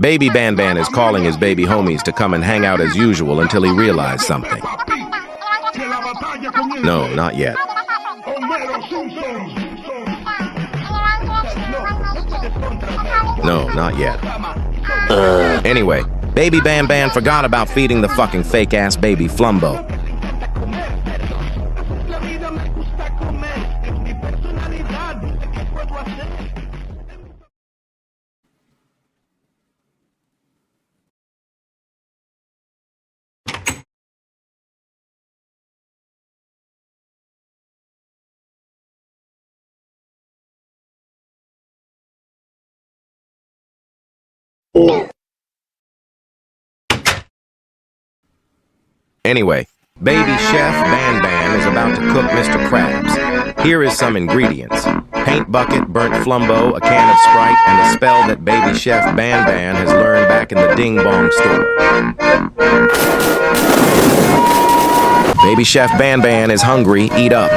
Baby Banban is calling his baby homies to come and hang out as usual until he realized something. No, not yet. No, not yet. Anyway, Baby Banban forgot about feeding the fucking fake-ass baby Flumbo. Anyway, baby chef Banban is about to cook Mr. Krabs. Here is some ingredients: paint bucket, burnt Flumbo, a can of Sprite, and a spell that baby chef Banban has learned back in the Ding Bong store. Baby chef Banban is hungry. Eat up.